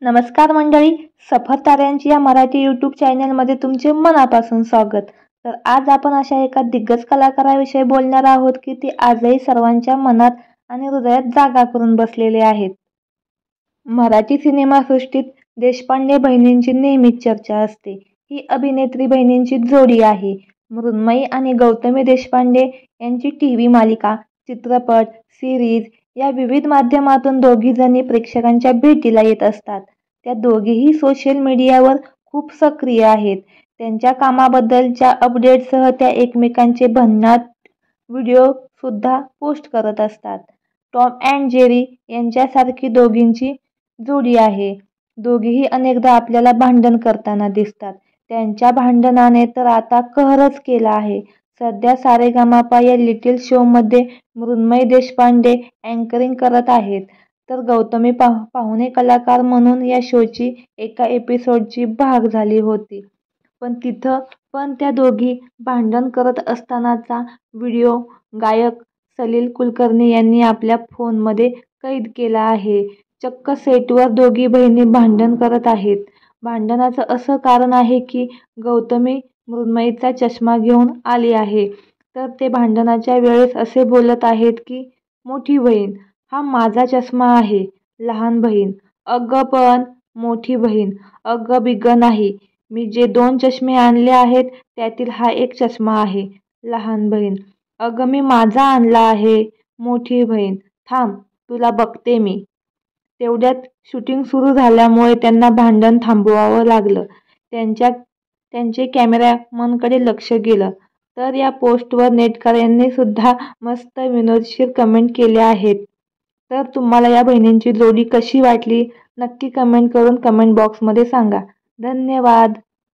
नमस्कार मंडळी, सफर ताऱ्यांची या मराठी यूट्यूब चॅनलमध्ये तुमचे मनापासून स्वागत. तर आज आपण अशा एका दिग्गज कलाकाराविषयी बोलणार आहोत की ते आजही सर्वांच्या मनात आणि हृदयात जागा करून बसलेले आहेत. मराठी सिनेमासृष्टीत देशपांडे बहिणींची नेहमीच चर्चा असते. ही अभिनेत्री बहिणींची जोडी आहे. मृण्मयी आणि गौतमी देशपांडे यांची टीव्ही मालिका, चित्रपट, सिरीज या विविध माध्यमातून दोघीजणी प्रेक्षकांच्या भेटीला येत असतात. त्या दोघीही सोशल मीडियावर खूप सक्रिय आहेत. त्यांच्या कामाबद्दलच्या अपडेट्ससह त्या एकमेकांचे भन्नाट व्हिडिओ सुद्धा पोस्ट करत असतात. टॉम अँड जेरी यांच्यासारखी दोघींची जोडी आहे. दोघीही अनेकदा आपल्याला भांडण करताना दिसतात. त्यांच्या भांडणाने तर आता कहरच केला आहे. सध्या सारेगमप या लिटिल शोमध्ये मृण्मयी देशपांडे अँकरिंग करत आहेत, तर गौतमी पाहुणे कलाकार म्हणून या शोची एका एपिसोडची भाग झाली होती. पण तिथं पण त्या दोघी भांडण करत असतानाचा व्हिडिओ गायक सलील कुलकर्णी यांनी आपल्या फोनमध्ये कैद केला आहे. चक्क सेटवर दोघी बहिणी भांडण करत आहेत. भांडणाचं असं कारण आहे की गौतमी मृण्मयीचा चष्मा घेऊन आली आहे, तर ते भांडणाच्या वेळेस असे बोलत आहेत की मोठी बहीण, हा माझा चष्मा आहे. लहान बहीण, अगं पण मोठी बहीण, अगं बिगं नाही, मी जे 2 चष्मे आणले आहेत त्यातील हा एक चष्मा आहे. लहान बहीण, अगं मी माझा आणला आहे. मोठी बहीण, थांब तुला बघते मी. तेवढ्यात शूटिंग सुरू झाल्यामुळे त्यांना भांडण थांबवावं लागलं. त्यांचे कॅमेरामनकडे लक्ष गेलं. तर या पोस्टवर नेटकऱ्यांनी सुद्धा मस्त विनोदशीर कमेंट केल्या आहेत. तर तुम्हाला या बहिणींची जोडी कशी वाटली नक्की कमेंट करून कमेंट बॉक्समध्ये सांगा. धन्यवाद.